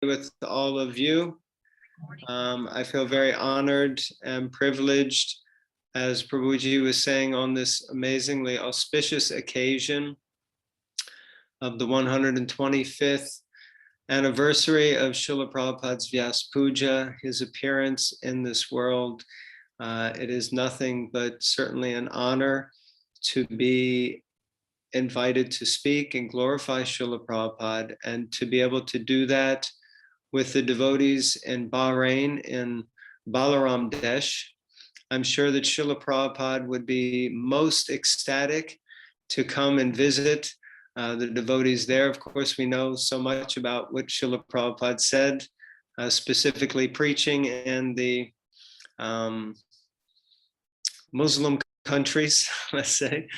with all of you. I feel very honored and privileged, as Prabhuji was saying, on this amazingly auspicious occasion of the 125th anniversary of Srila Prabhupada's Vyas Puja, his appearance in this world. It is nothing but certainly an honor to be invited to speak and glorify Srila Prabhupada, and to be able to do that with the devotees in Bahrain, in Balramdesh. I'm sure that Srila Prabhupada would be most ecstatic to come and visit the devotees there. Of course, we know so much about what Srila Prabhupada said, specifically preaching in the Muslim countries, let's say.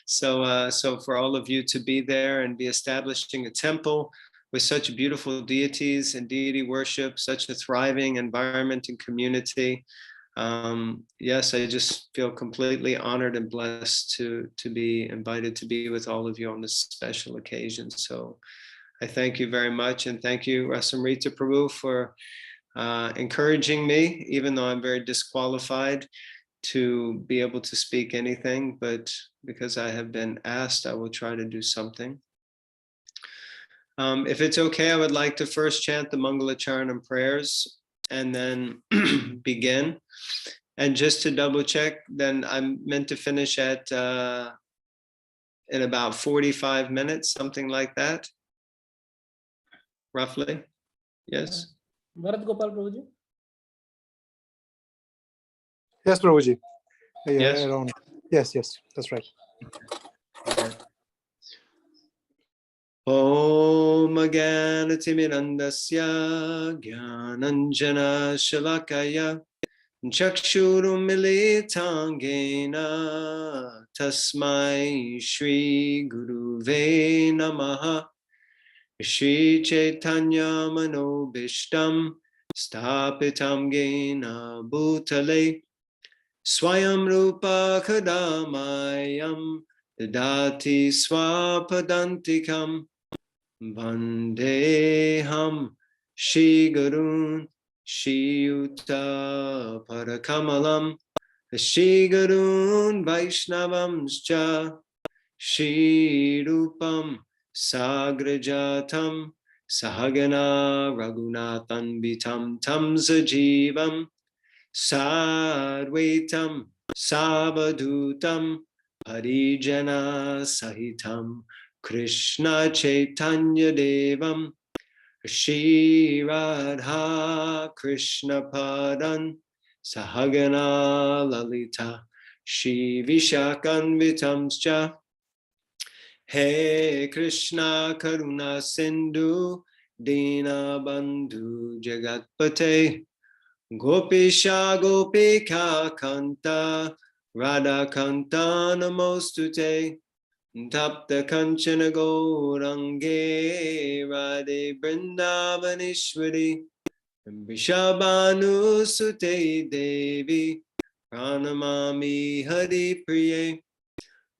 So for all of you to be there and be establishing a temple with such beautiful deities and deity worship, such a thriving environment and community. Yes, I just feel completely honored and blessed to be invited to be with all of you on this special occasion. So I thank you very much, and thank you, Rasamrita Prabhu, for encouraging me, even though I'm very disqualified to be able to speak anything, but because I have been asked, I will try to do something. If it's okay, I would like to first chant the Mangalacharanam prayers and then begin. And just to double check, then I'm meant to finish at in about 45 minutes, something like that, roughly. Yes. Bharat Gopal Prabhuji. Yes, Prabhuji. Yes. Around. Yes, that's right. Om Gyanatimirandasya Gyananjana Shalakaya Chakshurum Militangena Tasmai Shri Guruve Namaha Shri Chaitanya Manobishtam Stapitam Gena Bhutale Swayam Rupa Kadamayam Dadati Swapadantikam Vandeham Shri Gurun Shri Yuta Parakamalam Shri Gurun Vaisnavamscha Shri Rupam Sagrajatam Sahagana Raghunathan Vitam Tam Sajivam Sadvaitam Savadutam Harijana Sahitam Krishna Chaitanya Devam Shri Radha Krishna Padan Sahagana Lalita Shri Vishakanvitamscha He Krishna Karuna Sindhu Dina Bandhu Jagatpate Gopisha Gopika Kanta Radha Kanta Namostute Tapta Kanchana Gaurange Radhe Vrindavanishwari Vishabhanu Sute Devi Pranamami Hari Priye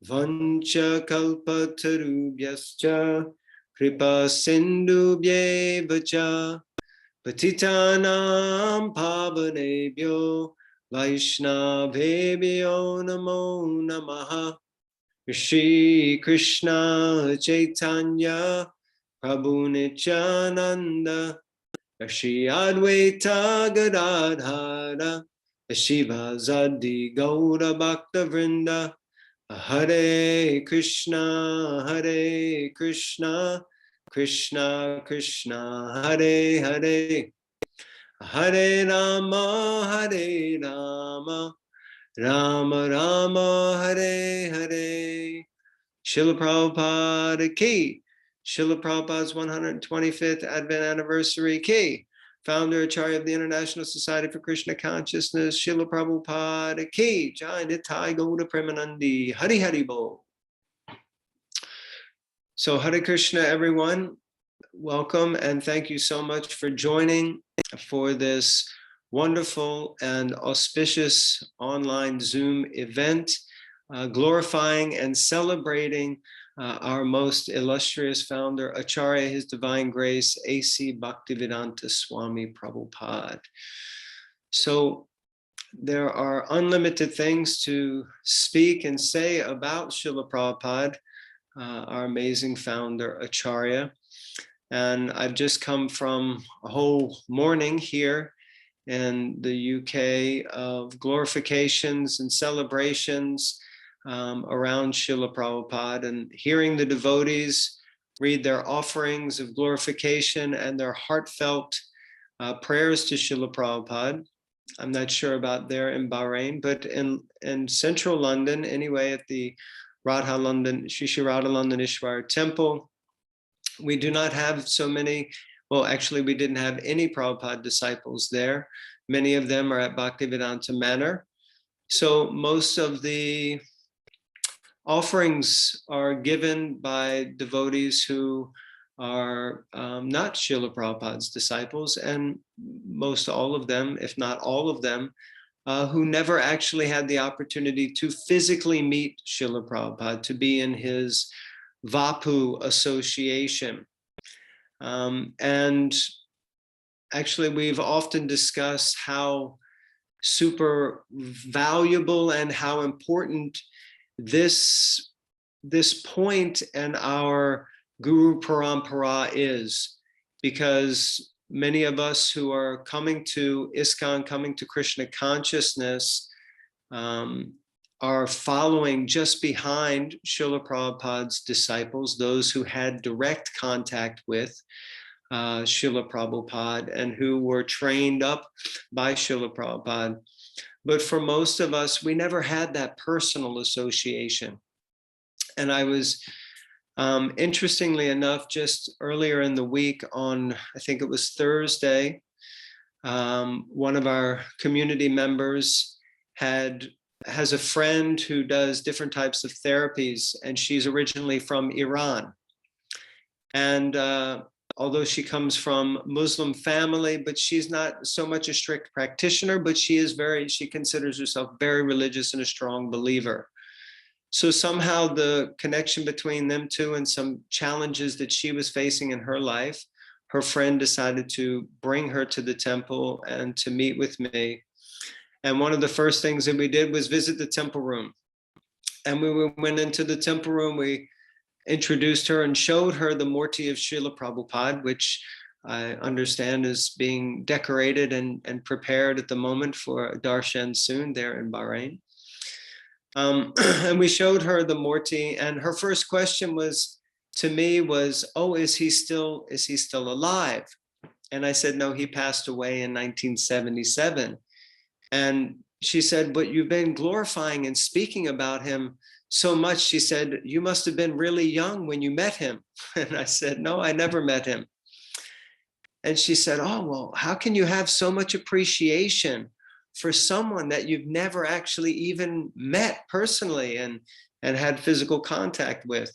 Vancha Kalpatarubhyascha Kripa Sindhubhye Vacha Patitanam Pavanebhyo Vaishnavebhyo Namo Namaha Shri Krishna Chaitanya Prabhu Nityananda Shri Advaita Gadadhara Shiva Zadi Gaura Bhakta Vrinda Hare Krishna Krishna Krishna Hare Hare Hare Rama Rama Rama Hare Hare. Srila Prabhupada ki. Srila Prabhupada's 125th Advent anniversary ki. Founder Acharya of the International Society for Krishna Consciousness, Srila Prabhupada ki. Jai Nitai Gauda Premanandi. Hari Hari Bol. So Hare Krishna, everyone. Welcome and thank you so much for joining for this wonderful and auspicious online Zoom event, glorifying and celebrating our most illustrious founder, Acharya, His Divine Grace, A.C. Bhaktivedanta Swami Prabhupada. So there are unlimited things to speak and say about Srila Prabhupada, our amazing founder, Acharya. And I've just come from a whole morning here in the UK of glorifications and celebrations around Srila Prabhupada, and hearing the devotees read their offerings of glorification and their heartfelt prayers to Srila Prabhupada. I'm not sure about there in Bahrain, but in central London, anyway, at the Radha London, Shri Radha Londoneshwar Temple, we do not have so many, well, actually, we didn't have any Prabhupada disciples there. Many of them are at Bhaktivedanta Manor. So most of the offerings are given by devotees who are not Srila Prabhupada's disciples, and most all of them, if not all of them, who never actually had the opportunity to physically meet Srila Prabhupada, to be in his Vapu association. And actually, we've often discussed how super valuable and how important this point in our Guru Parampara is, because many of us who are coming to ISKCON, coming to Krishna consciousness, are following just behind Srila Prabhupada's disciples, those who had direct contact with Srila Prabhupada and who were trained up by Srila Prabhupada. But for most of us, we never had that personal association. And I was, interestingly enough, just earlier in the week on, I think it was Thursday, one of our community members has a friend who does different types of therapies, and she's originally from Iran. And although she comes from Muslim family, but she's not so much a strict practitioner, but she considers herself very religious and a strong believer. So somehow the connection between them two and some challenges that she was facing in her life, her friend decided to bring her to the temple and to meet with me. And one of the first things that we did was visit the temple room. And we went into the temple room, we introduced her and showed her the Murti of Srila Prabhupada, which I understand is being decorated and prepared at the moment for a darshan soon there in Bahrain. And we showed her the Murti, and her first question to me was, oh, is he still alive? And I said, no, he passed away in 1977. And she said, but you've been glorifying and speaking about him so much. She said, you must have been really young when you met him. And I said, no, I never met him. And she said, oh, well, how can you have so much appreciation for someone that you've never actually even met personally and had physical contact with?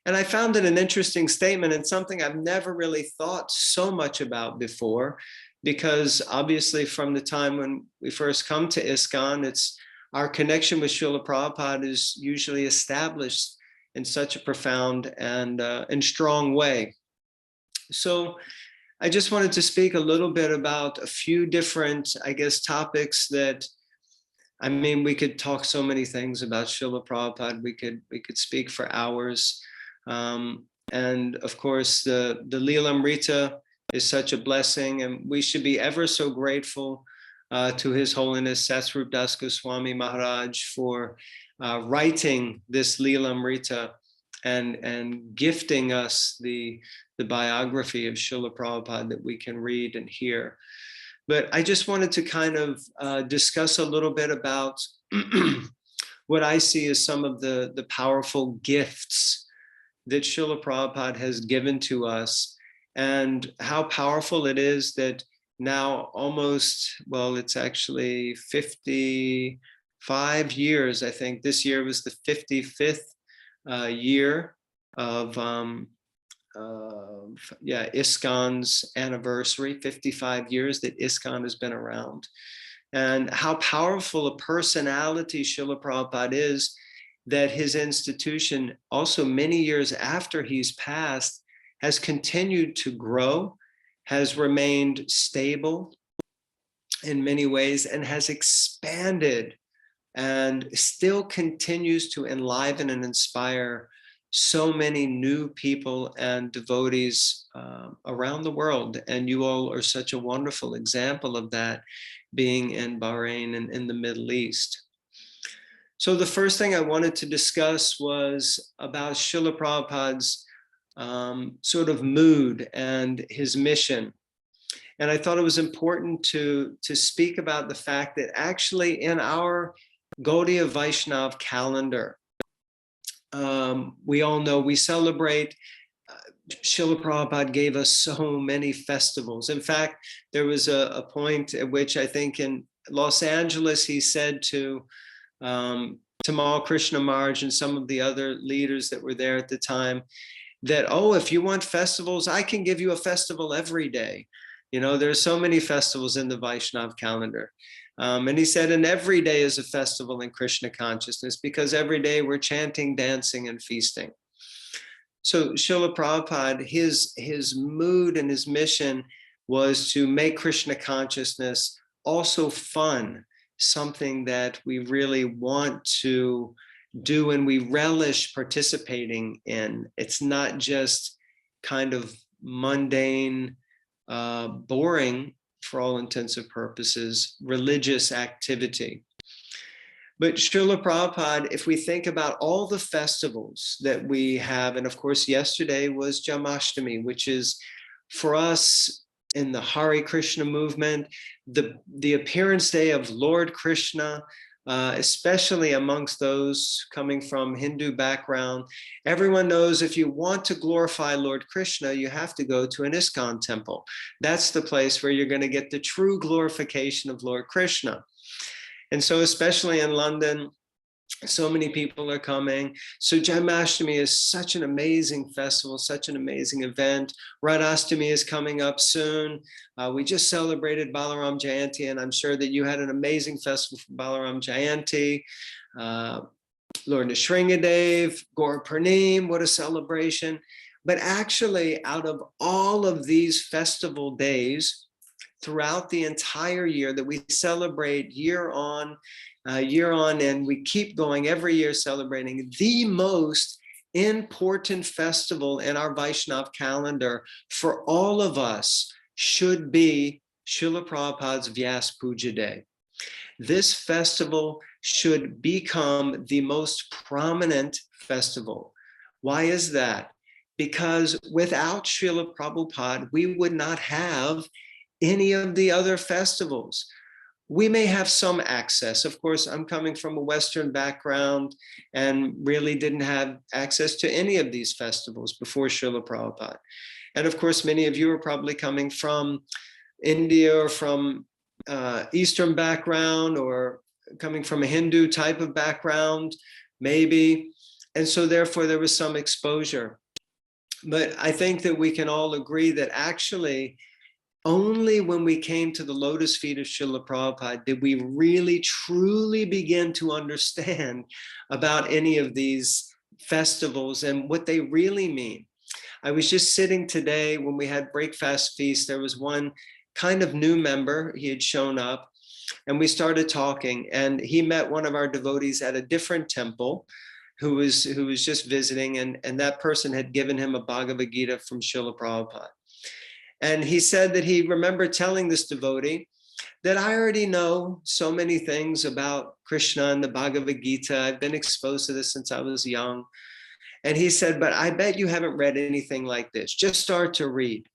And I found it an interesting statement and something I've never really thought so much about before, because obviously from the time when we first come to ISKCON, it's our connection with Srila Prabhupada is usually established in such a profound and strong way. So I just wanted to speak a little bit about a few different, I guess, topics that, I mean, we could talk so many things about Srila Prabhupada. We could speak for hours. And of course, the Leelamrita is such a blessing, and we should be ever so grateful to His Holiness Satsvarup Das Goswami Maharaj for writing this Leelamrita and gifting us the biography of Srila Prabhupada that we can read and hear. But I just wanted to kind of discuss a little bit about what I see as some of the powerful gifts that Srila Prabhupada has given to us, and how powerful it is that now almost, well, it's actually 55 years, I think. This year was the 55th year of ISKCON's anniversary, 55 years that ISKCON has been around. And how powerful a personality Srila Prabhupada is, that his institution, also many years after he's passed, has continued to grow, has remained stable in many ways, and has expanded and still continues to enliven and inspire so many new people and devotees around the world. And you all are such a wonderful example of that, being in Bahrain and in the Middle East. So the first thing I wanted to discuss was about Srila Prabhupada's sort of mood and his mission. And I thought it was important to speak about the fact that actually in our Gaudiya Vaishnav calendar, we all know we celebrate, Srila Prabhupada gave us so many festivals. In fact, there was a point at which I think in Los Angeles, he said to Tamal Krishna Maharaj and some of the other leaders that were there at the time, that, oh, if you want festivals, I can give you a festival every day. You know, there's so many festivals in the Vaishnav calendar. And he said, and every day is a festival in Krishna consciousness, because every day we're chanting, dancing, and feasting. So Srila Prabhupada, his mood and his mission was to make Krishna consciousness also fun, something that we really want to do and we relish participating in. It's not just kind of mundane, boring, for all intents and purposes, religious activity. But Srila Prabhupada, if we think about all the festivals that we have, and of course, yesterday was Jamashtami, which is for us in the Hare Krishna movement, the appearance day of Lord Krishna, especially amongst those coming from Hindu background. Everyone knows if you want to glorify Lord Krishna, you have to go to an ISKCON temple. That's the place where you're going to get the true glorification of Lord Krishna. And so especially in London, so many people are coming. So Janmashtami is such an amazing festival, such an amazing event. Radhastami is coming up soon. We just celebrated Balaram Jayanti, and I'm sure that you had an amazing festival for Balaram Jayanti. Lord Nrsingadev, Gaur Purnim, what a celebration. But actually, out of all of these festival days throughout the entire year that we celebrate year on, and we keep going every year celebrating, the most important festival in our Vaishnav calendar for all of us should be Srila Prabhupada's Vyas Puja Day. This festival should become the most prominent festival. Why is that? Because without Srila Prabhupada, we would not have any of the other festivals. We may have some access. Of course, I'm coming from a Western background and really didn't have access to any of these festivals before Srila Prabhupada. And of course, many of you are probably coming from India or from Eastern background or coming from a Hindu type of background, maybe. And so therefore there was some exposure. But I think that we can all agree that actually only when we came to the lotus feet of Srila Prabhupada did we really truly begin to understand about any of these festivals and what they really mean. I was just sitting today when we had breakfast feast, there was one kind of new member, he had shown up, and we started talking, and he met one of our devotees at a different temple who was just visiting, and that person had given him a Bhagavad Gita from Srila Prabhupada. And he said that he remembered telling this devotee that I already know so many things about Krishna and the Bhagavad Gita. I've been exposed to this since I was young. And he said, but I bet you haven't read anything like this. Just start to read.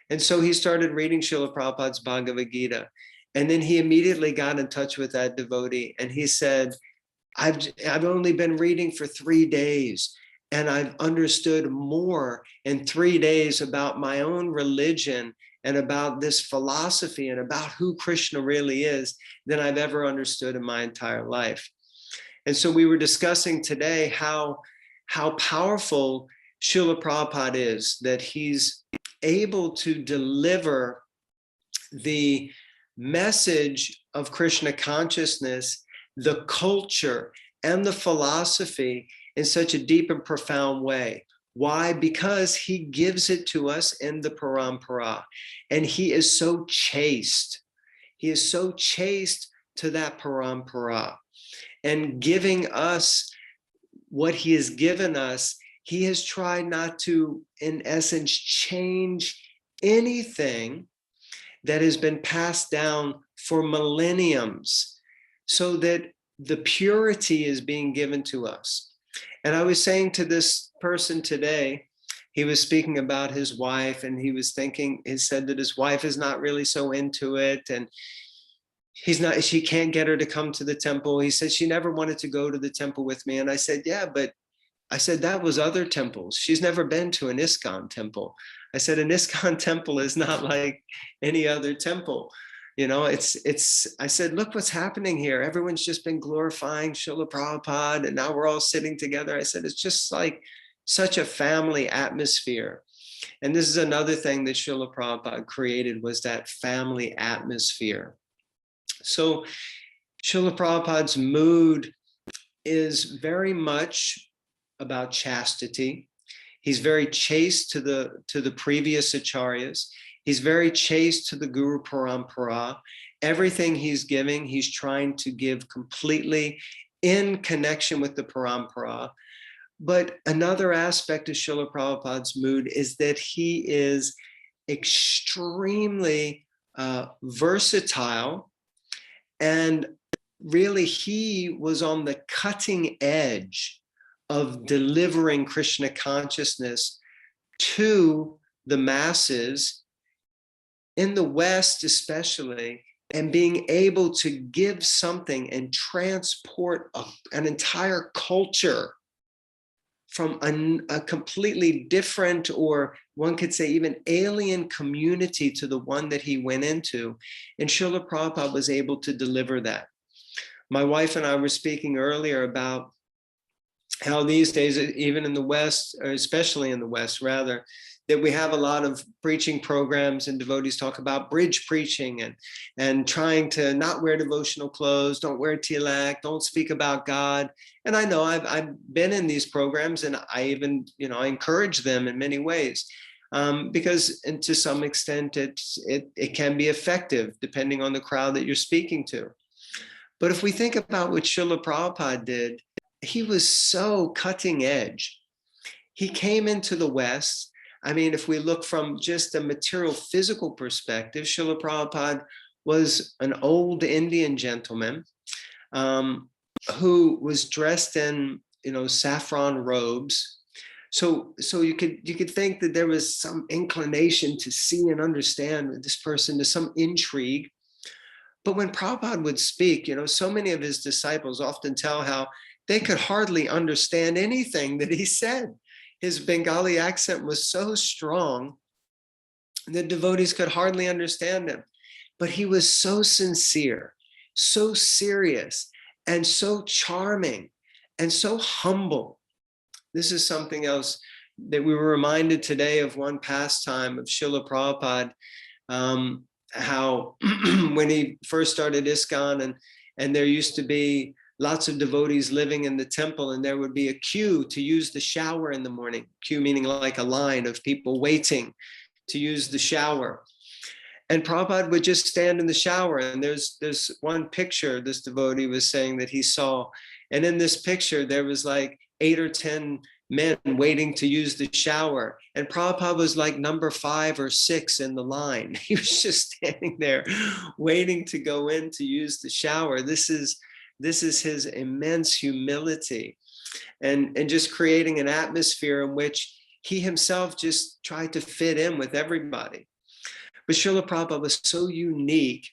And so he started reading Srila Prabhupada's Bhagavad Gita. And then he immediately got in touch with that devotee. And he said, I've only been reading for 3 days. And I've understood more in 3 days about my own religion and about this philosophy and about who Krishna really is than I've ever understood in my entire life. And so we were discussing today how powerful Srila Prabhupada is, that he's able to deliver the message of Krishna consciousness, the culture, and the philosophy in such a deep and profound way. Why? Because he gives it to us in the parampara, and he is so chaste. He is so chaste to that parampara, and giving us what he has given us. He has tried not to, in essence, change anything that has been passed down for millenniums, so that the purity is being given to us. And I was saying to this person today, he was speaking about his wife, and he was thinking, he said that his wife is not really so into it, and she can't get her to come to the temple. He said she never wanted to go to the temple with me. And I said, yeah, but I said, that was other temples. She's never been to an ISKCON temple. I said, an ISKCON temple is not like any other temple. You know, I said, look what's happening here. Everyone's just been glorifying Srila Prabhupada, and now we're all sitting together. I said, it's just like such a family atmosphere. And this is another thing that Srila Prabhupada created, was that family atmosphere. So Srila Prabhupada's mood is very much about chastity. He's very chaste to the previous acharyas. He's very chaste to the Guru Parampara. Everything he's giving, he's trying to give completely in connection with the Parampara. But another aspect of Srila Prabhupada's mood is that he is extremely versatile, and really he was on the cutting edge of delivering Krishna consciousness to the masses in the West especially, and being able to give something and transport an entire culture from a completely different, or one could say even alien community, to the one that he went into. And Srila Prabhupada was able to deliver that. My wife and I were speaking earlier about how these days, even in the West, or especially in the West rather, that we have a lot of preaching programs, and devotees talk about bridge preaching and trying to not wear devotional clothes, don't wear tilak, don't speak about God. And I know I've been in these programs, and I even, I encourage them in many ways, because, and to some extent, it can be effective depending on the crowd that you're speaking to. But if we think about what Srila Prabhupada did, he was so cutting edge. He came into the West. I mean, if we look from just a material physical perspective, Srila Prabhupada was an old Indian gentleman who was dressed in, saffron robes. So you could think that there was some inclination to see and understand this person, to some intrigue. But when Prabhupada would speak, so many of his disciples often tell how they could hardly understand anything that he said. His Bengali accent was so strong that devotees could hardly understand him. But he was so sincere, so serious, and so charming, and so humble. This is something else that we were reminded today of, one pastime of Srila Prabhupada, how when he first started ISKCON, and there used to be lots of devotees living in the temple, and there would be a queue to use the shower in the morning. Queue meaning like a line of people waiting to use the shower. And Prabhupada would just stand in the shower, and there's one picture this devotee was saying that he saw. And in this picture, there was like 8 or 10 men waiting to use the shower. And Prabhupada was like number 5 or 6 in the line. He was just standing there waiting to go in to use the shower. This is his immense humility, and just creating an atmosphere in which he himself just tried to fit in with everybody. But Srila Prabhupada was so unique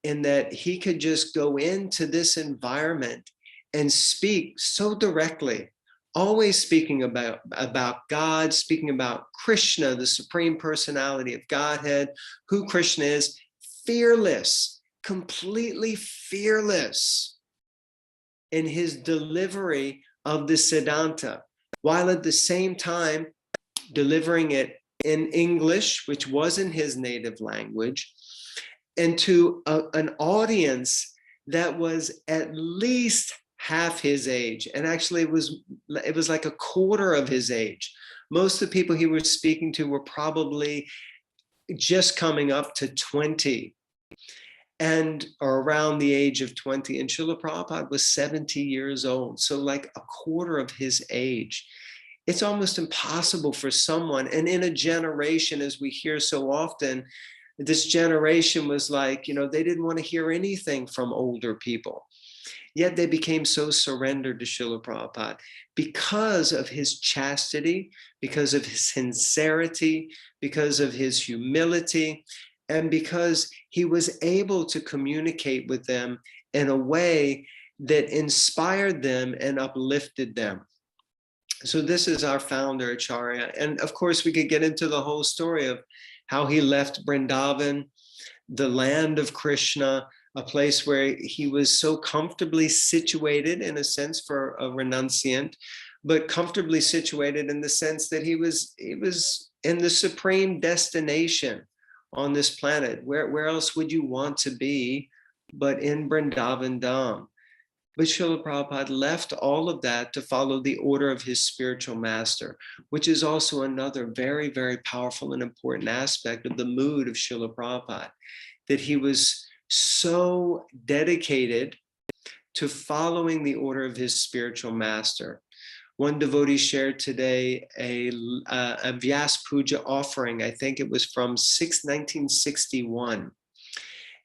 in that he could just go into this environment and speak so directly, always speaking about God, speaking about Krishna, the Supreme Personality of Godhead, who Krishna is, fearless, completely fearless in his delivery of the Siddhanta, while at the same time delivering it in English, which wasn't his native language, and to an audience that was at least half his age. And actually it was like a quarter of his age. Most of the people he was speaking to were probably just coming up to 20 or around the age of 20. And Srila Prabhupada was 70 years old. So like a quarter of his age. It's almost impossible for someone. And in a generation, as we hear so often, this generation was like, they didn't want to hear anything from older people. Yet they became so surrendered to Srila Prabhupada because of his chastity, because of his sincerity, because of his humility, and because he was able to communicate with them in a way that inspired them and uplifted them. So this is our founder, Acharya. And of course, we could get into the whole story of how he left Vrindavan, the land of Krishna, a place where he was so comfortably situated, in a sense, for a renunciant, but comfortably situated in the sense that he was in the supreme destination on this planet. Where else would you want to be but in Vrindavan Dham? But Srila Prabhupada left all of that to follow the order of his spiritual master, which is also another very, very powerful and important aspect of the mood of Srila Prabhupada, that he was so dedicated to following the order of his spiritual master. One devotee shared today a Vyas Puja offering. I think it was from 1961.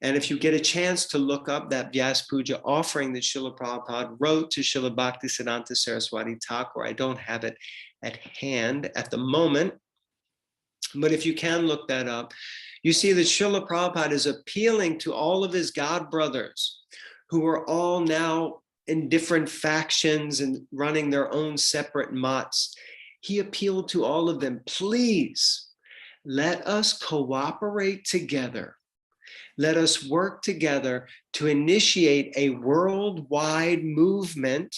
And if you get a chance to look up that Vyas Puja offering that Srila Prabhupada wrote to Srila Bhaktisiddhanta Saraswati Thakur, I don't have it at hand at the moment, but if you can look that up, you see that Srila Prabhupada is appealing to all of his god brothers who are all now in different factions and running their own separate mats. He appealed to all of them, please let us cooperate together. Let us work together to initiate a worldwide movement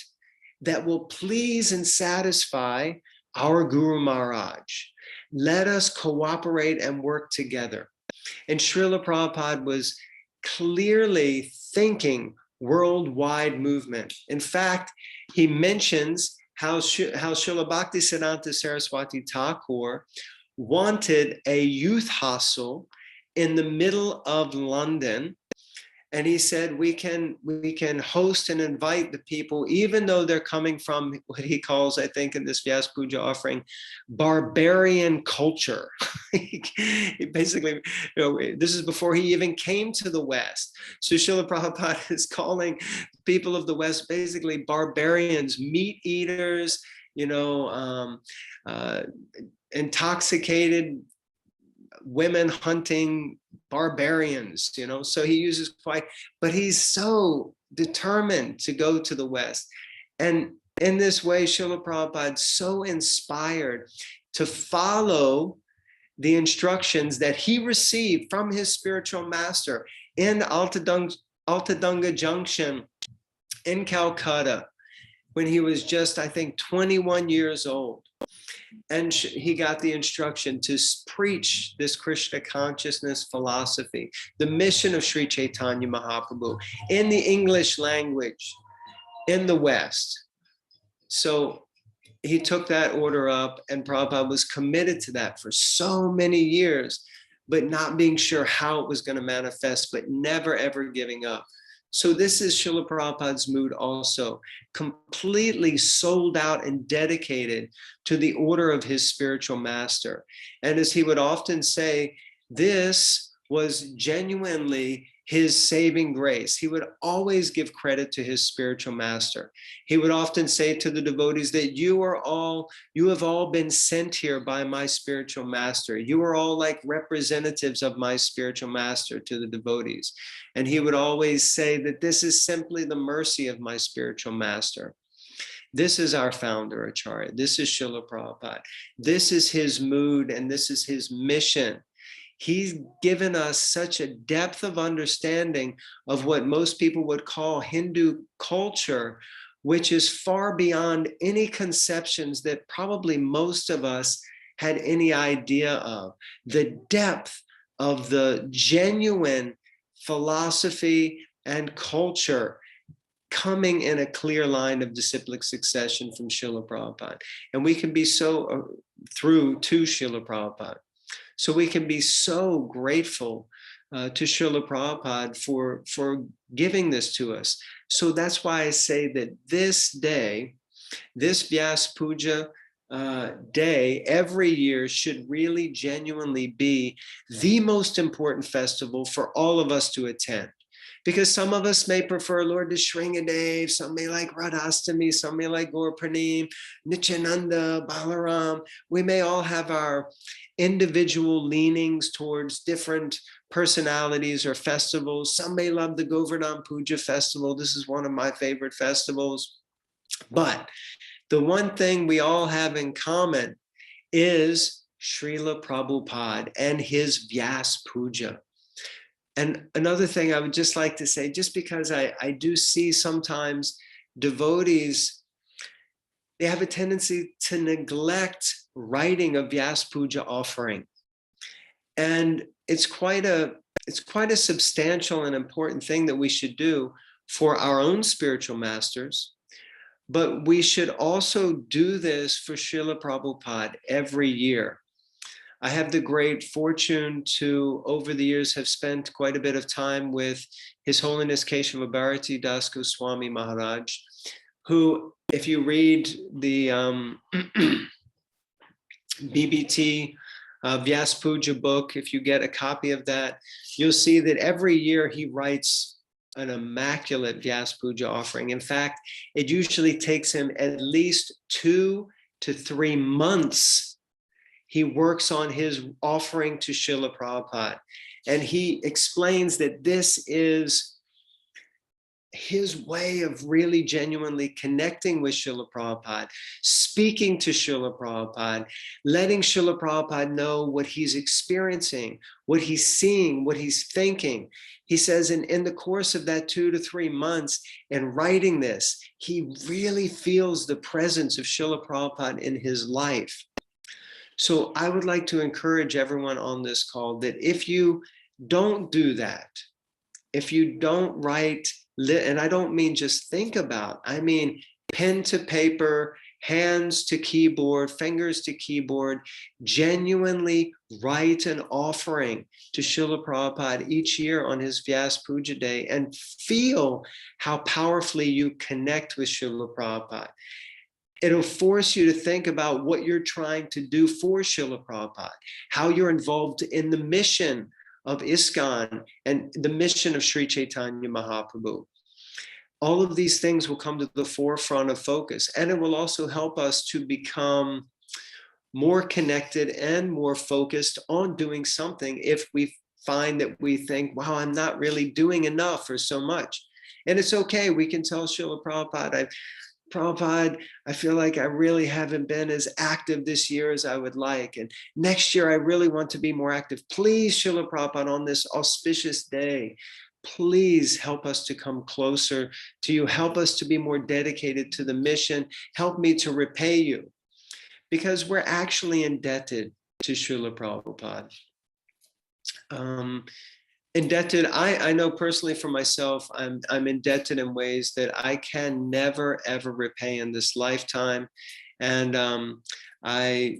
that will please and satisfy our Guru Maharaj. Let us cooperate and work together. And Srila Prabhupada was clearly thinking worldwide movement. In fact, he mentions how Srila Bhaktisiddhanta Saraswati Thakur wanted a youth hostel in the middle of London. And he said, we can host and invite the people, even though they're coming from what he calls, I think in this Vyas Puja offering, barbarian culture. He basically, this is before he even came to the West. So Srila Prabhupada is calling people of the West basically barbarians, meat eaters, intoxicated women hunting barbarians, so he uses but he's so determined to go to the West. And in this way, Srila Prabhupada is so inspired to follow the instructions that he received from his spiritual master in Altadunga Junction in Calcutta when he was just, I think, 21 years old. And he got the instruction to preach this Krishna consciousness philosophy, the mission of Sri Chaitanya Mahaprabhu in the English language in the West. So he took that order up, and Prabhupada was committed to that for so many years, but not being sure how it was going to manifest, but never, ever giving up. So this is Srila Prabhupada's mood also, completely sold out and dedicated to the order of his spiritual master. And as he would often say, this was genuinely his saving grace. He would always give credit to his spiritual master. He would often say to the devotees that you have all been sent here by my spiritual master. You are all like representatives of my spiritual master to the devotees. And he would always say that this is simply the mercy of my spiritual master. This is our founder, Acharya. This is Srila Prabhupada. This is his mood, and this is his mission. He's given us such a depth of understanding of what most people would call Hindu culture, which is far beyond any conceptions that probably most of us had any idea of. The depth of the genuine philosophy and culture coming in a clear line of disciplic succession from Srila Prabhupada. And we can be so, through to Srila Prabhupada. So we can be so grateful to Srila Prabhupada for giving this to us. So that's why I say that this day, this Vyas Puja day every year should really genuinely be the most important festival for all of us to attend. Because some of us may prefer Lord Shringadev, some may like Radhastami, some may like Gaur Pranim, Nityananda, Balaram. We may all have our individual leanings towards different personalities or festivals. Some may love the Govardhan Puja festival. This is one of my favorite festivals. But the one thing we all have in common is Srila Prabhupada and his Vyas Puja. And another thing I would just like to say, just because I do see sometimes devotees, they have a tendency to neglect writing a Vyas Puja offering. And it's quite a substantial and important thing that we should do for our own spiritual masters. But we should also do this for Srila Prabhupada every year. I have the great fortune to, over the years, have spent quite a bit of time with His Holiness Keshava Bharati Das Goswami Maharaj, who, if you read the BBT Vyas Puja book, if you get a copy of that, you'll see that every year he writes an immaculate Vyas Puja offering. In fact, it usually takes him at least 2 to 3 months. He works on his offering to Srila Prabhupada. And he explains that this is his way of really genuinely connecting with Srila Prabhupada, speaking to Srila Prabhupada, letting Srila Prabhupada know what he's experiencing, what he's seeing, what he's thinking. He says in the course of that 2 to 3 months and writing this, he really feels the presence of Srila Prabhupada in his life. So I would like to encourage everyone on this call that if you don't do that, if you don't write, and I don't mean just think about, I mean pen to paper, hands to keyboard, fingers to keyboard, genuinely write an offering to Srila Prabhupada each year on his Vyas Puja Day and feel how powerfully you connect with Srila Prabhupada. It'll force you to think about what you're trying to do for Srila Prabhupada, how you're involved in the mission of ISKCON and the mission of Sri Chaitanya Mahaprabhu. All of these things will come to the forefront of focus, and it will also help us to become more connected and more focused on doing something if we find that we think, wow, I'm not really doing enough or so much. And it's okay, we can tell Srila Prabhupada, Prabhupada, I feel like I really haven't been as active this year as I would like. And next year, I really want to be more active. Please, Srila Prabhupada, on this auspicious day, please help us to come closer to you. Help us to be more dedicated to the mission. Help me to repay you. Because we're actually indebted to Srila Prabhupada. Indebted, I know personally for myself, I'm indebted in ways that I can never, ever repay in this lifetime. And I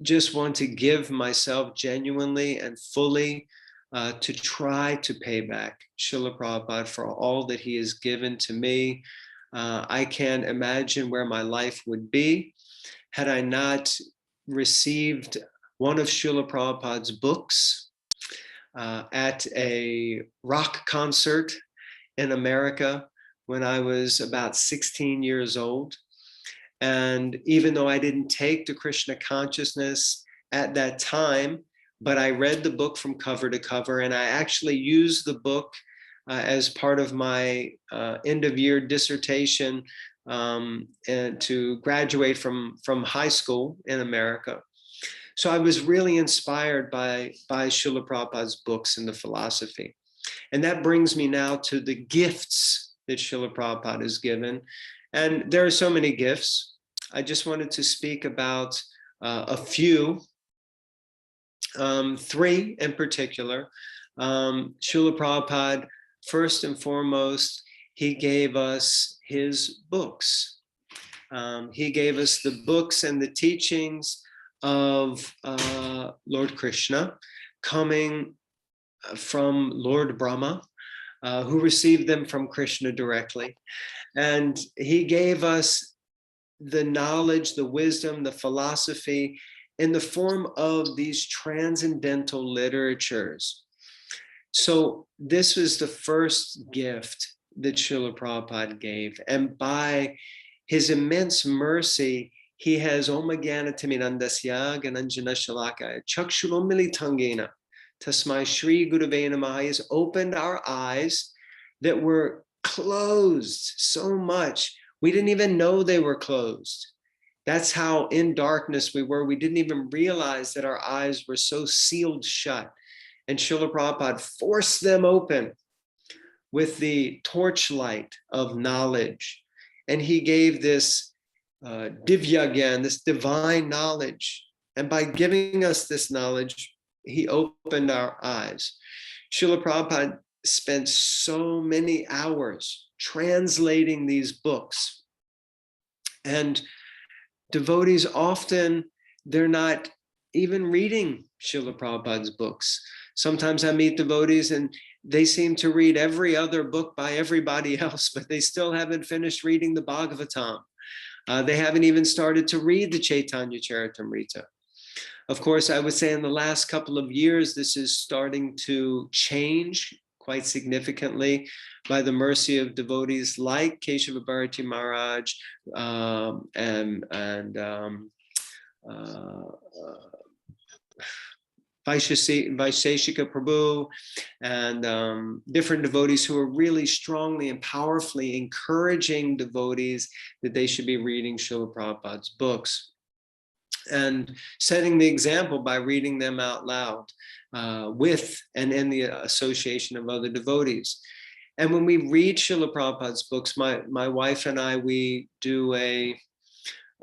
just want to give myself genuinely and fully to try to pay back Srila Prabhupada for all that he has given to me. I can't imagine where my life would be had I not received one of Srila Prabhupada's books at a rock concert in America when I was about 16 years old. And even though I didn't take to Krishna consciousness at that time, but I read the book from cover to cover, and I actually used the book as part of my end of year dissertation and to graduate from high school in America. So I was really inspired by Srila Prabhupada's books and the philosophy. And that brings me now to the gifts that Srila Prabhupada has given. And there are so many gifts. I just wanted to speak about a few, 3 in particular. Srila Prabhupada, first and foremost, he gave us his books. He gave us the books and the teachings of Lord Krishna, coming from Lord Brahma, who received them from Krishna directly. And he gave us the knowledge, the wisdom, the philosophy in the form of these transcendental literatures. So this was the first gift that Srila Prabhupada gave. And by his immense mercy, he has Omagyanatimirandasya Gananjana Shalakaya Chakshulomili Tangena Tasmai Shri Gurave Namaha. He has opened our eyes that were closed so much. We didn't even know they were closed. That's how in darkness we were. We didn't even realize that our eyes were so sealed shut. And Srila Prabhupada forced them open with the torchlight of knowledge. And he gave this divya gyan, this divine knowledge. And by giving us this knowledge, he opened our eyes. Srila Prabhupada spent so many hours translating these books. And devotees often, they're not even reading Srila Prabhupada's books. Sometimes I meet devotees and they seem to read every other book by everybody else, but they still haven't finished reading the Bhagavatam. They haven't even started to read the Chaitanya Charitamrita. Of course, I would say in the last couple of years, this is starting to change quite significantly by the mercy of devotees like Keshava Bharati Maharaj and Vaisheshika Prabhu and different devotees who are really strongly and powerfully encouraging devotees that they should be reading Srila Prabhupada's books and setting the example by reading them out loud with and in the association of other devotees. And when we read Srila Prabhupada's books, my wife and I, we do a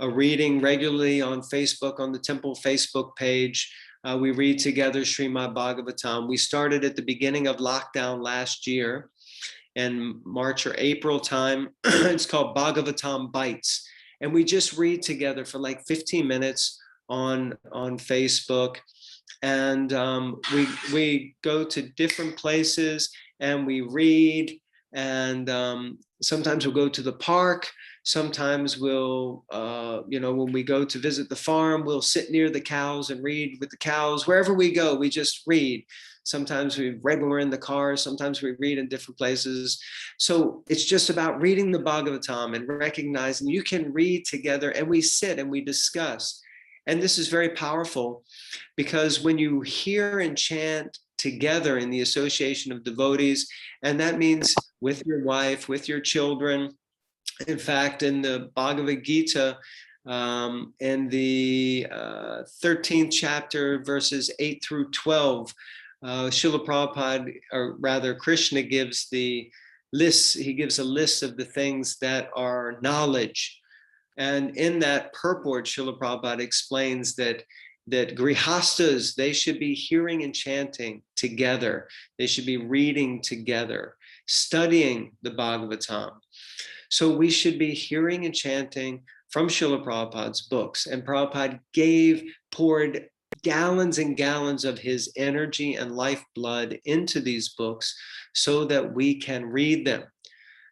reading regularly on Facebook, on the temple Facebook page. We read together Srimad Bhagavatam. We started at the beginning of lockdown last year in March or April time. It's called Bhagavatam Bites. And we just read together for like 15 minutes on Facebook. And we go to different places and we read. And sometimes we'll go to the park. Sometimes we'll, when we go to visit the farm, we'll sit near the cows and read with the cows. Wherever we go, we just read. Sometimes we read when we're in the car. Sometimes we read in different places. So it's just about reading the Bhagavatam and recognizing you can read together, and we sit and we discuss. And this is very powerful because when you hear and chant together in the association of devotees, and that means with your wife, with your children. In fact, in the Bhagavad Gita, in the 13th chapter, verses 8 through 12, Srila Prabhupada, or rather Krishna, gives the list. He gives a list of the things that are knowledge. And in that purport, Srila Prabhupada explains that grihastas, they should be hearing and chanting together. They should be reading together, studying the Bhagavatam. So we should be hearing and chanting from Srila Prabhupada's books. And Prabhupada poured gallons and gallons of his energy and lifeblood into these books so that we can read them.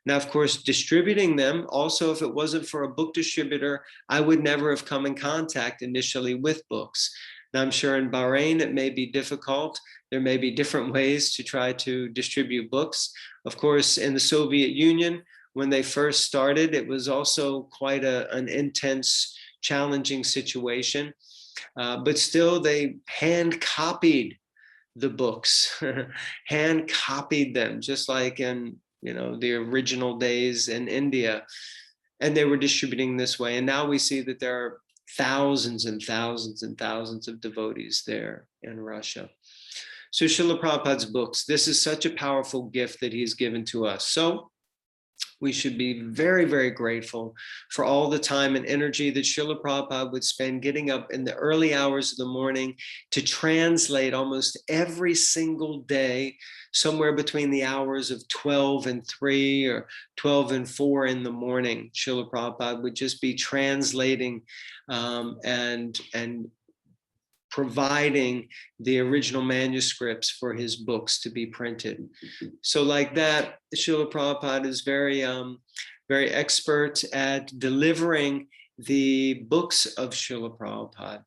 Now, of course, distributing them, also, if it wasn't for a book distributor, I would never have come in contact initially with books. Now, I'm sure in Bahrain, it may be difficult. There may be different ways to try to distribute books. Of course, in the Soviet Union, when they first started, it was also quite an intense, challenging situation. But still, they hand copied the books, hand copied them, just like in the original days in India. And they were distributing this way. And now we see that there are thousands and thousands and thousands of devotees there in Russia. So Srila Prabhupada's books, this is such a powerful gift that he's given to us. So We should be very, very grateful for all the time and energy that Srila Prabhupada would spend getting up in the early hours of the morning to translate almost every single day, somewhere between the hours of 12 and 3 or 12 and 4 in the morning. Srila Prabhupada would just be translating and providing the original manuscripts for his books to be printed. So like that, Srila Prabhupada is very, very expert at delivering the books of Srila Prabhupada,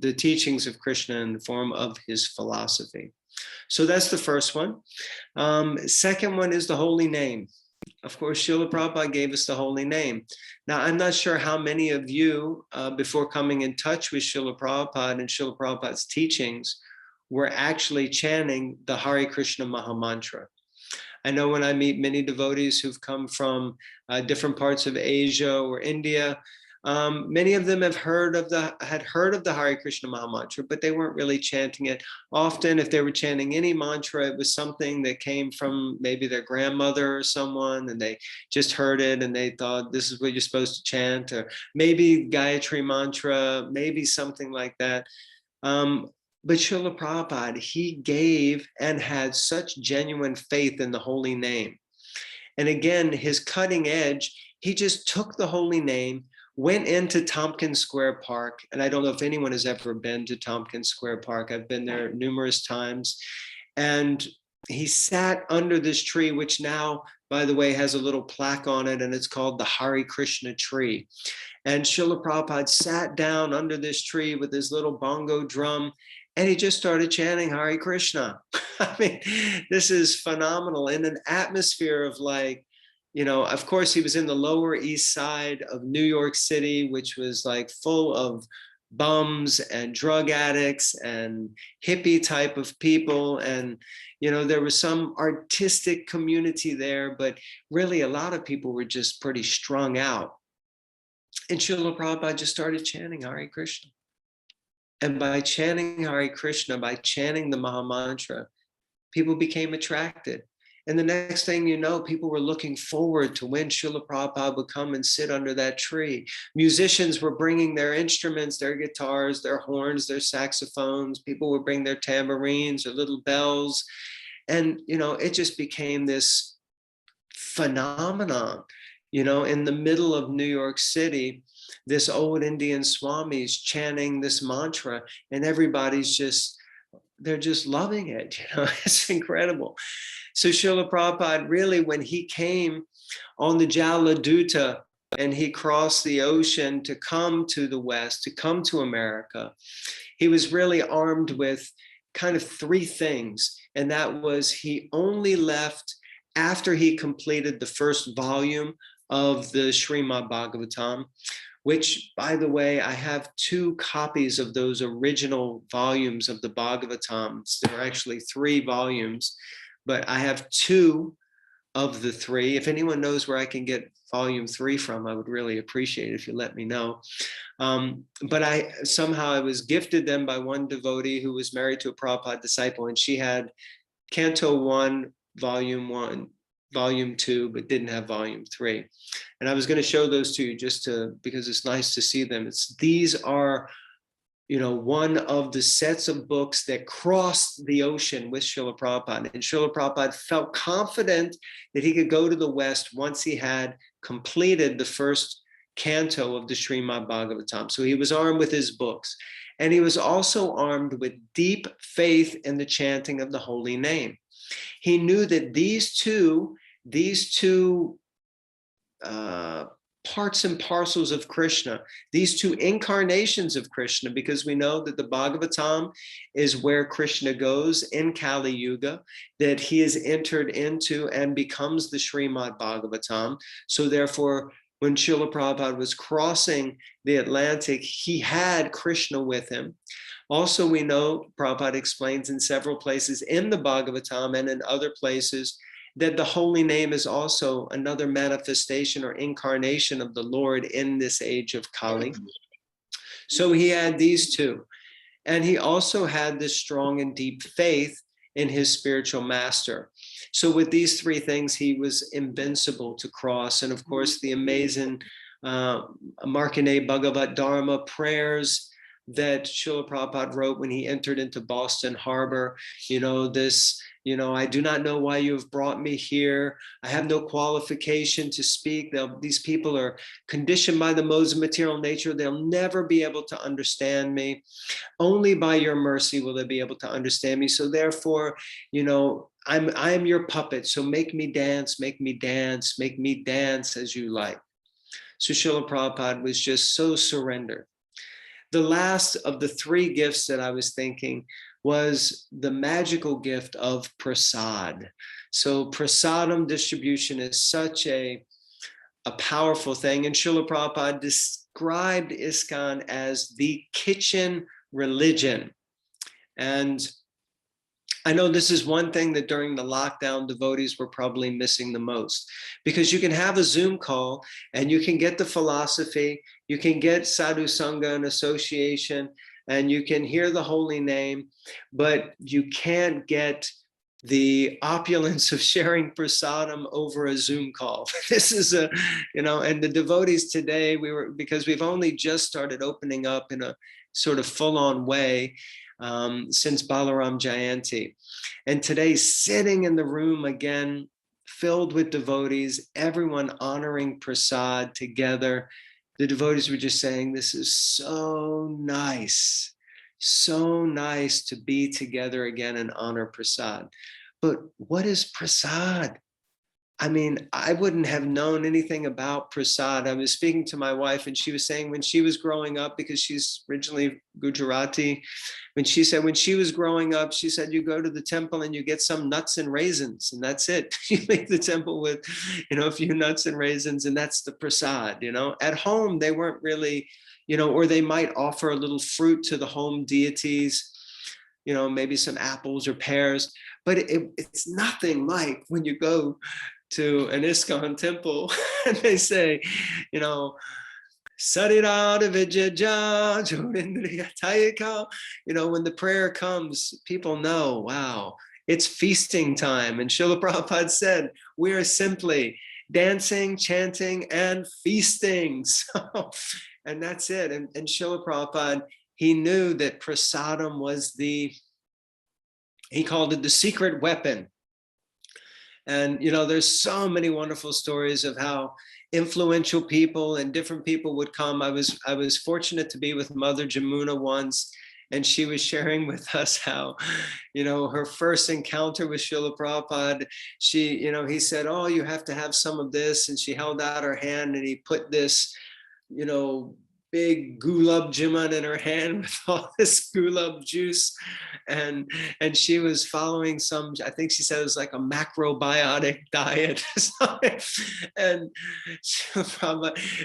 the teachings of Krishna in the form of his philosophy. So that's the first one. Second one is the holy name. Of course, Srila Prabhupada gave us the holy name. Now, I'm not sure how many of you, before coming in touch with Srila Prabhupada and Srila Prabhupada's teachings, were actually chanting the Hare Krishna Mahamantra. I know when I meet many devotees who've come from different parts of Asia or India, many of them had heard of the Hare Krishna Mahamantra, but they weren't really chanting it. Often, if they were chanting any mantra, it was something that came from maybe their grandmother or someone, and they just heard it and they thought this is what you're supposed to chant, or maybe Gayatri mantra, maybe something like that. But Srila Prabhupada, he gave and had such genuine faith in the holy name. And again, his cutting edge, he just took the holy name, went into Tompkins Square Park. And I don't know if anyone has ever been to Tompkins Square Park. I've been there numerous times. And he sat under this tree, which now, by the way, has a little plaque on it, and it's called the Hare Krishna tree. And Srila Prabhupada sat down under this tree with his little bongo drum, and he just started chanting Hare Krishna. I mean, this is phenomenal in an atmosphere of like, you know, of course, he was in the Lower East Side of New York City, which was like full of bums and drug addicts and hippie type of people. And, you know, there was some artistic community there, but really a lot of people were just pretty strung out. And Srila Prabhupada just started chanting Hare Krishna. And by chanting Hare Krishna, by chanting the Mahamantra, people became attracted. And the next thing you know, people were looking forward to when Srila Prabhupada would come and sit under that tree. Musicians were bringing their instruments, their guitars, their horns, their saxophones. People would bring their tambourines or little bells. And, you know, it just became this phenomenon. You know, in the middle of New York City, this old Indian Swami is chanting this mantra, and everybody's just, they're just loving it. You know, it's incredible. So Srila Prabhupada really, when he came on the Jaladuta and he crossed the ocean to come to the West, to come to America, he was really armed with kind of three things. And that was, he only left after he completed the first volume of the Srimad Bhagavatam, which, by the way, I have 2 copies of those original volumes of the Bhagavatams. There are actually 3 volumes, but I have 2 of the 3. If anyone knows where I can get volume 3 from, I would really appreciate it if you let me know. But I was gifted them by one devotee who was married to a Prabhupada disciple, and she had Canto 1, Volume 1, Volume 2, but didn't have Volume 3. And I was going to show those to you because it's nice to see them. These are, you know, one of the sets of books that crossed the ocean with Srila Prabhupada. And Srila Prabhupada felt confident that he could go to the West once he had completed the first canto of the Srimad Bhagavatam. So he was armed with his books. And he was also armed with deep faith in the chanting of the holy name. He knew that these two parts and parcels of Krishna, these 2 incarnations of Krishna, because we know that the Bhagavatam is where Krishna goes in Kali Yuga, that he is entered into and becomes the Srimad Bhagavatam. So therefore, when Srila Prabhupada was crossing the Atlantic, he had Krishna with him. Also, we know, Prabhupada explains in several places in the Bhagavatam and in other places, that the holy name is also another manifestation or incarnation of the Lord in this age of Kali. So he had these 2. And he also had this strong and deep faith in his spiritual master. So with these three things, he was invincible to cross. And of course, the amazing Markandeya Bhagavat Dharma prayers that Srila Prabhupada wrote when he entered into Boston Harbor, I do not know why you have brought me here. I have no qualification to speak. These people are conditioned by the modes of material nature. They'll never be able to understand me. Only by your mercy will they be able to understand me. So therefore, I'm your puppet. So make me dance, make me dance, make me dance as you like. So Srila Prabhupada was just so surrendered. The last of the three gifts that I was thinking was the magical gift of prasad. So prasadam distribution is such a powerful thing. And Srila Prabhupada described ISKCON as the kitchen religion. And I know this is one thing that during the lockdown, devotees were probably missing the most, because you can have a Zoom call and you can get the philosophy, you can get sadhu sangha and association, and you can hear the holy name, but you can't get the opulence of sharing prasadam over a Zoom call. This is and the devotees today, because we've only just started opening up in a sort of full-on way since Balaram Jayanti. And today, sitting in the room again, filled with devotees, everyone honoring prasad together. The devotees were just saying, this is so nice to be together again and honor prasad. But what is prasad? I mean, I wouldn't have known anything about prasad. I was speaking to my wife and she was saying when she was growing up, because she's originally Gujarati, when she was growing up, she said, you go to the temple and you get some nuts and raisins and that's it. You leave the temple with, a few nuts and raisins and that's the prasad, At home, they weren't really, or they might offer a little fruit to the home deities, maybe some apples or pears, but it's nothing like when you go to an ISKCON temple and they say, Sarirada Vijaja Jorindriya Tayika. When the prayer comes, people know, wow, it's feasting time. And Srila Prabhupada said, we are simply dancing, chanting, and feasting. So, and that's it. And Srila Prabhupada, he knew that prasadam was he called it the secret weapon. And, there's so many wonderful stories of how influential people and different people would come. I was fortunate to be with Mother Jamuna once, and she was sharing with us how, her first encounter with Srila Prabhupada, he said, oh, you have to have some of this. And she held out her hand and he put this, big gulab jamun in her hand with all this gulab juice, and she was following I think she said it was like a macrobiotic diet. and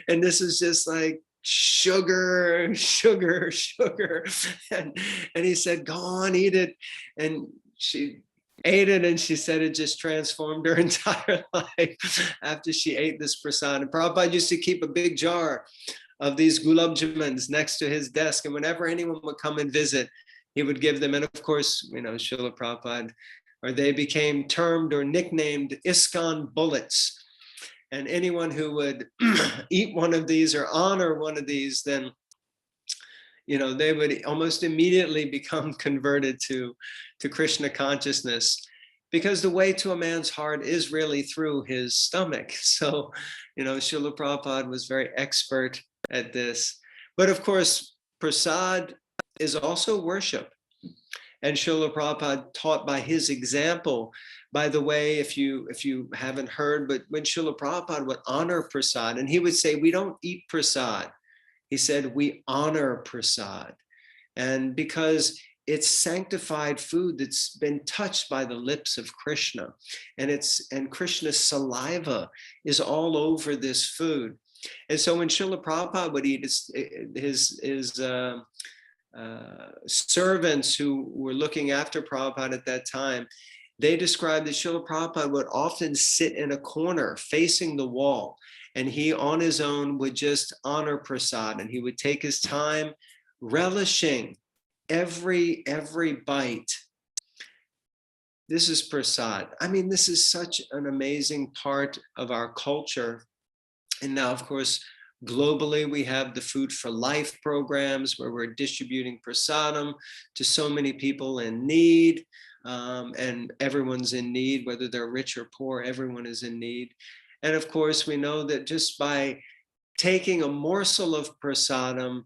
this is just like sugar, and he said, go on, eat it. And she ate it and she said it just transformed her entire life after she ate this prasad. And Prabhupada used to keep a big jar of these gulab jamuns next to his desk. And whenever anyone would come and visit, he would give them. And of course, Srila Prabhupada, or they became termed or nicknamed ISKCON bullets. And anyone who would eat one of these or honor one of these, then, they would almost immediately become converted to Krishna consciousness. Because the way to a man's heart is really through his stomach. So, Srila Prabhupada was very expert at this. But of course, prasad is also worship. And Srila Prabhupada taught by his example. By the way, if you haven't heard, but when Srila Prabhupada would honor prasad, and he would say, we don't eat prasad. He said, we honor prasad. And because it's sanctified food that's been touched by the lips of Krishna, and Krishna's saliva is all over this food. And so when Srila Prabhupada would eat, his servants who were looking after Prabhupada at that time, they described that Srila Prabhupada would often sit in a corner facing the wall, and he on his own would just honor prasad, and he would take his time relishing every bite. this is prasad. I mean, this is such an amazing part of our culture. And now, of course, globally, we have the Food for Life programs where we're distributing prasadam to so many people in need. And everyone's in need, whether they're rich or poor, everyone is in need. And of course, we know that just by taking a morsel of prasadam,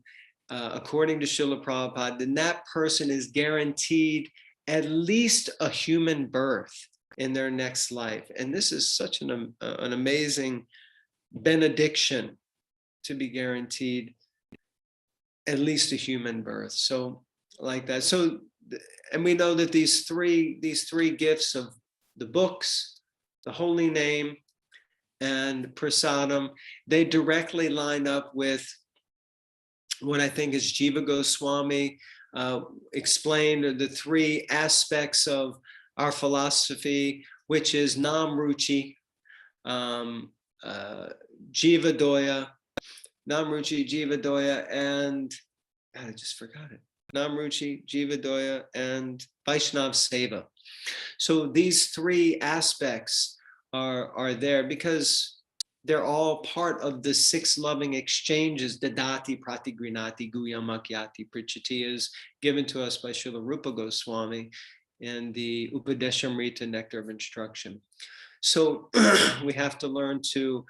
according to Srila Prabhupada, then that person is guaranteed at least a human birth in their next life. And this is such an amazing benediction to be guaranteed at least a human birth. So like that. So, and we know that these three gifts of the books, the holy name, and prasadam, they directly line up with what I think is Jiva Goswami explained, the three aspects of our philosophy, which is Nam Ruchi, Jiva Doya, Nam Ruchi, Jiva Doya, and God, I just forgot it. Nam Ruchi, Jiva Doya, and Vaishnav Seva. So these three aspects are there because they're all part of the 6 loving exchanges, Dadati, Pratigrinati, Guyamakyati, Prichitiyas, given to us by Srila Rupa Goswami in the Upadeshamrita Nectar of Instruction. So we have to learn to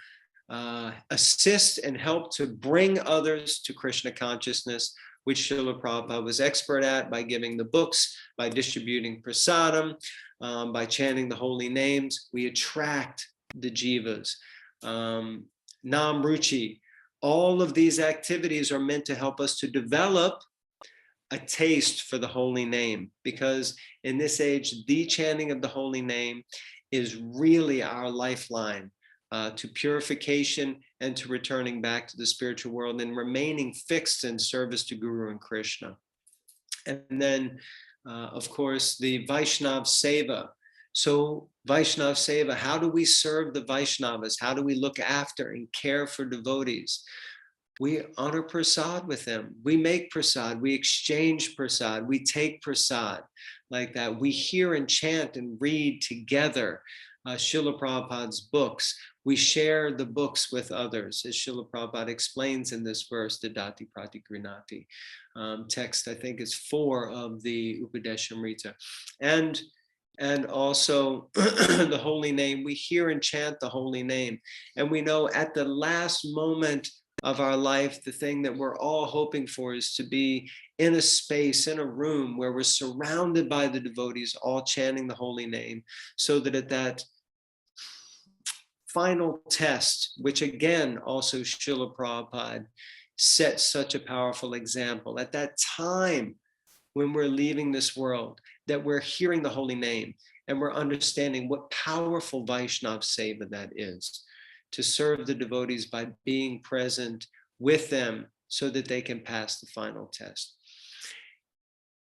assist and help to bring others to Krishna consciousness, which Srila Prabhupada was expert at by giving the books, by distributing prasadam, by chanting the holy names. We attract the jivas. Nam Ruchi, all of these activities are meant to help us to develop a taste for the holy name, because in this age, the chanting of the holy name is really our lifeline to purification and to returning back to the spiritual world and remaining fixed in service to Guru and Krishna. And then, of course, the Vaishnav Seva. So Vaishnav Seva, how do we serve the Vaishnavas? How do we look after and care for devotees? We honor prasad with them. We make prasad, we exchange prasad, we take prasad like that. We hear and chant and read together Srila Prabhupada's books. We share the books with others, as Srila Prabhupada explains in this verse, the Dati Pratigrinati text, I think is 4 of the Upadeshamrita. And also the holy name, we hear and chant the holy name. And we know at the last moment of our life, the thing that we're all hoping for is to be in a space, in a room where we're surrounded by the devotees, all chanting the holy name, so that at that final test, which again, also Srila Prabhupada set such a powerful example, at that time when we're leaving this world, that we're hearing the holy name and we're understanding what powerful Vaishnav Seva that is, to serve the devotees by being present with them so that they can pass the final test.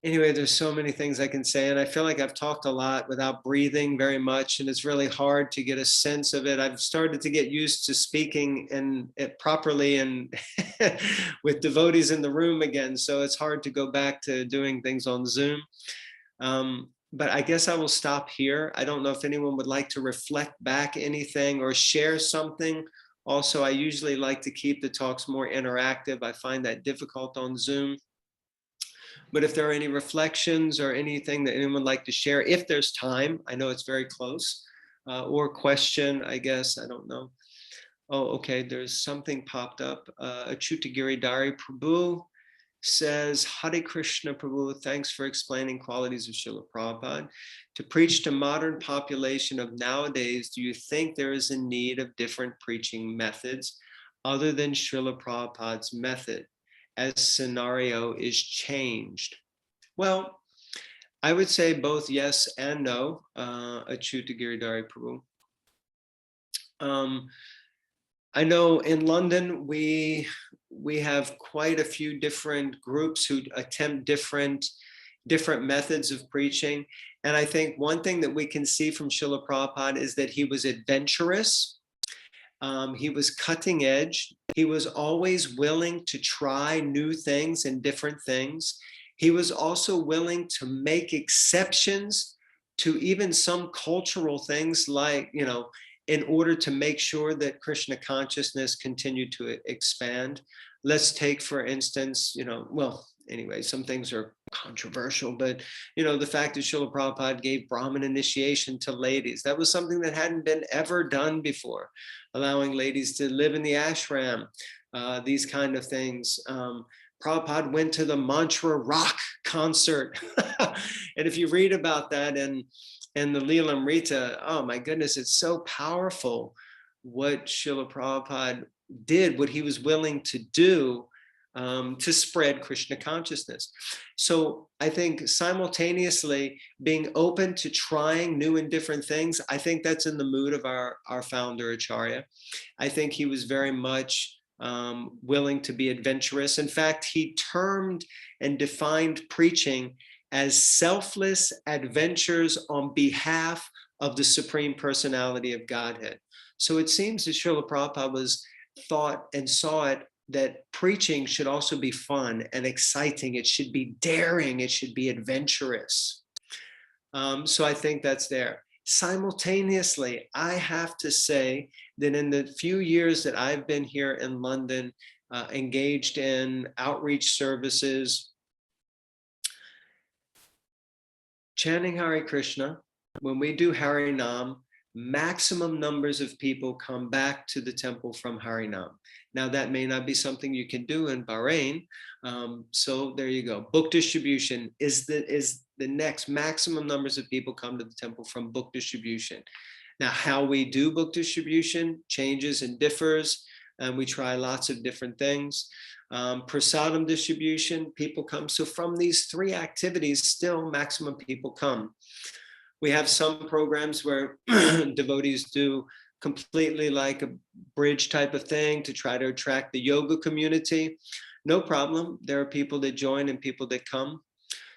Anyway, there's so many things I can say, and I feel like I've talked a lot without breathing very much, and it's really hard to get a sense of it. I've started to get used to speaking properly and with devotees in the room again, so it's hard to go back to doing things on Zoom. But I guess I will stop here. I don't know if anyone would like to reflect back anything or share something. Also, I usually like to keep the talks more interactive. I find that difficult on Zoom. But if there are any reflections or anything that anyone would like to share, if there's time, I know it's very close, or question, I guess, I don't know. Oh, okay, there's something popped up. Achutagiri Dari Prabhu says, Hare Krishna Prabhu, thanks for explaining qualities of Srila Prabhupada. To preach to modern population of nowadays, do you think there is a need of different preaching methods other than Srila Prabhupada's method as scenario is changed? Well, I would say both yes and no, Achyuta Giridhari Prabhu. I know in London, we have quite a few different groups who attempt different methods of preaching. And I think one thing that we can see from Srila Prabhupada is that he was adventurous. He was cutting edge. He was always willing to try new things and different things. He was also willing to make exceptions to even some cultural things like, in order to make sure that Krishna consciousness continued to expand. Let's take, for instance, well, anyway, some things are controversial, but, the fact that Srila Prabhupada gave Brahmin initiation to ladies, that was something that hadn't been ever done before, allowing ladies to live in the ashram, these kind of things. Prabhupada went to the Mantra Rock concert. And if you read about that in the Leelamrita, oh my goodness, it's so powerful what Srila Prabhupada did, what he was willing to do to spread Krishna consciousness. So I think simultaneously being open to trying new and different things, I think that's in the mood of our founder Acharya. I think he was very much willing to be adventurous. In fact, he termed and defined preaching as selfless adventures on behalf of the Supreme Personality of Godhead. So it seems that Srila Prabhupada thought and saw it that preaching should also be fun and exciting. It should be daring. It should be adventurous. So I think that's there. Simultaneously, I have to say that in the few years that I've been here in London, engaged in outreach services, chanting Hare Krishna, when we do Harinam, maximum numbers of people come back to the temple from Harinam. Now that may not be something you can do in Bahrain. So there you go. Book distribution is the next maximum numbers of people come to the temple from book distribution. Now, how we do book distribution changes and differs, and we try lots of different things. Prasadam distribution, people come. So from these three activities, still maximum people come. We have some programs where devotees do completely like a bridge type of thing to try to attract the yoga community. No problem. There are people that join and people that come.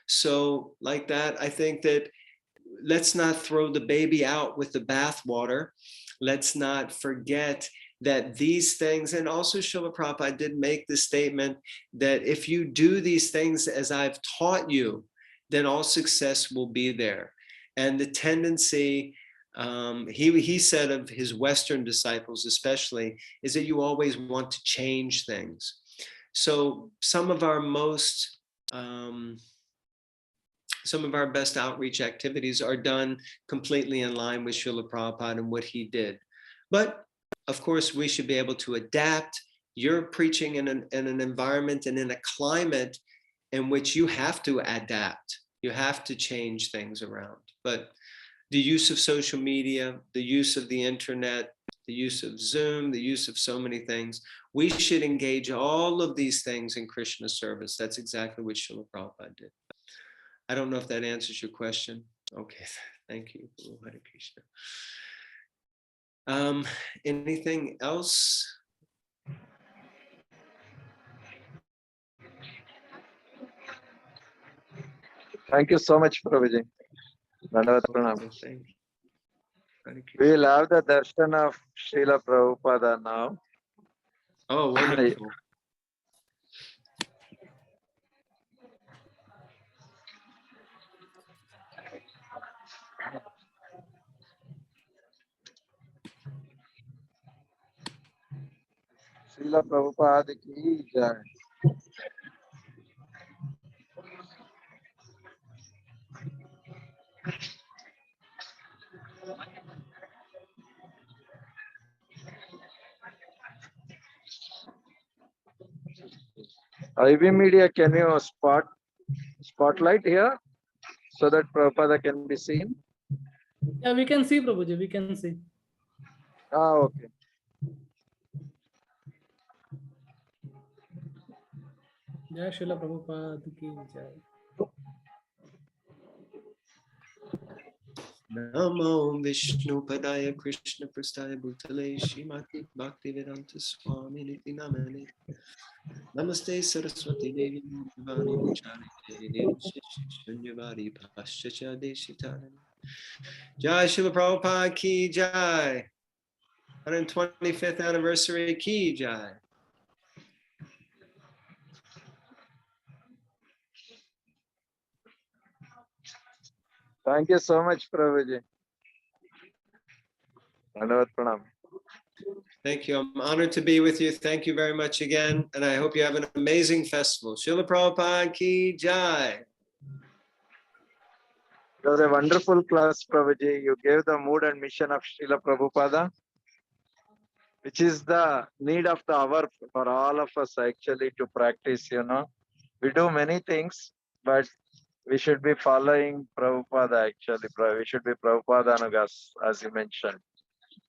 So like that, I think that let's not throw the baby out with the bathwater. Let's not forget that these things, and also Srila Prabhupada did make the statement that if you do these things as I've taught you, then all success will be there. And the tendency, he said of his Western disciples especially, is that you always want to change things. So some of our best outreach activities are done completely in line with Srila Prabhupada and what he did. But of course, we should be able to adapt. You're preaching in an environment and in a climate in which you have to adapt. You have to change things around. But the use of social media, the use of the internet, the use of Zoom, the use of so many things, we should engage all of these things in Krishna service. That's exactly what Srila Prabhupada did. I don't know if that answers your question. Okay, thank you. Hare Krishna. Anything else? Thank you so much, Prabhuji. Dandavat pranam. Thank you. Hare Krishna. We will have the darshan of Srila Prabhupada now. Oh, wonderful. Srila Prabhupada ki jai. IB Media, can you spotlight here so that Prabhupada can be seen? Yeah, we can see, Prabhuji, we can see. Okay. Jai Srila Prabhupada ki jai. Namo Vishnu Padaya Krishna Prastaya Bhutale Shrimati Bhaktivedanta Swami Niti Namane Namaste Saraswati Devi Nirvani Vachari Shunyavadi Paschacha Deshitarani. Jai Srila Prabhupada ki jai. 125th anniversary ki jai. Thank you so much, Prabhuji. Dandavat pranam. Thank you. I'm honored to be with you. Thank you very much again. And I hope you have an amazing festival. Srila Prabhupada ki jai. It was a wonderful class, Prabhuji. You gave the mood and mission of Srila Prabhupada, which is the need of the hour for all of us actually to practice, We do many things, but we should be following Prabhupada actually. We should be Prabhupada Anugas, as you mentioned,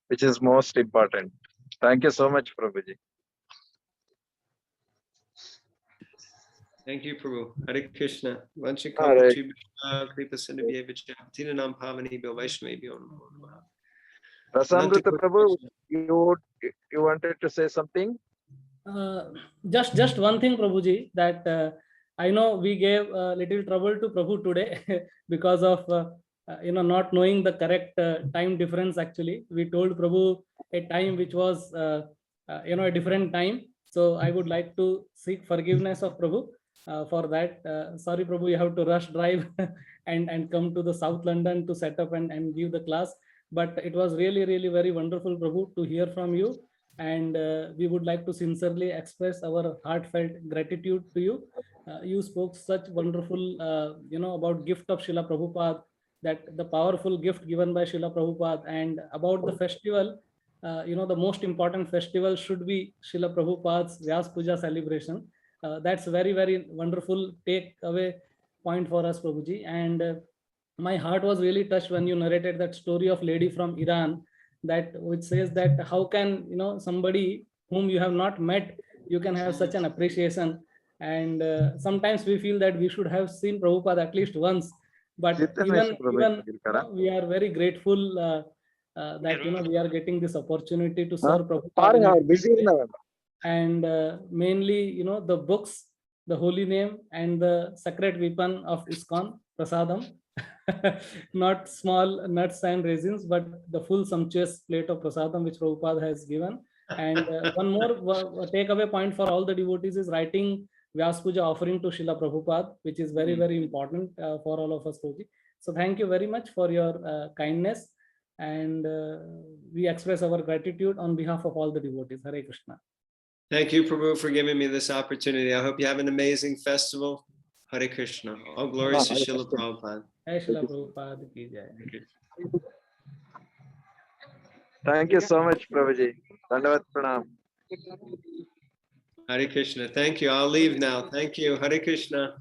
which is most important. Thank you so much, Prabhuji. Thank you, Prabhu. Hare Krishna. Vancha Hare. kalpachubhya kripa sindhubhyevacha tinanam pavanebhyo vaishnavebhyo namo namaha. Rasamrita Prabhu, you wanted to say something? Just one thing, Prabhuji, that I know we gave a little trouble to Prabhu today because of not knowing the correct time difference. Actually, we told Prabhu a time which was a different time. So I would like to seek forgiveness of Prabhu for that. Sorry, Prabhu, you have to rush drive and come to the South London to set up and give the class. But it was really very wonderful, Prabhu, to hear from you. And we would like to sincerely express our heartfelt gratitude to you. You spoke such wonderful, about gift of Srila Prabhupada, that the powerful gift given by Srila Prabhupada, and about the festival. The most important festival should be Srila Prabhupada's Vyas Puja celebration. That's very wonderful takeaway point for us, Prabhuji. And my heart was really touched when you narrated that story of lady from Iran, that which says that how can somebody whom you have not met, you can have such an appreciation. And sometimes we feel that we should have seen Prabhupada at least once, but even we are very grateful that we are getting this opportunity to serve Prabhupada. And mainly the books, the holy name, and the sacred weapon of ISKCON, prasadam. Not small nuts and raisins, but the full sumptuous plate of prasadam which Prabhupada has given. And one more takeaway point for all the devotees is writing Vyas Puja offering to Srila Prabhupada, which is very important for all of us. So thank you very much for your kindness, and we express our gratitude on behalf of all the devotees. Hare Krishna. Thank you, Prabhu, for giving me this opportunity. I hope you have an amazing festival. Hare Krishna. All glories to Srila Prabhupada. Hare Srila Prabhupada ki jai. Thank you so much, Prabhuji. Dandavat pranam. Hare Krishna. Thank you. I'll leave now. Thank you. Hare Krishna.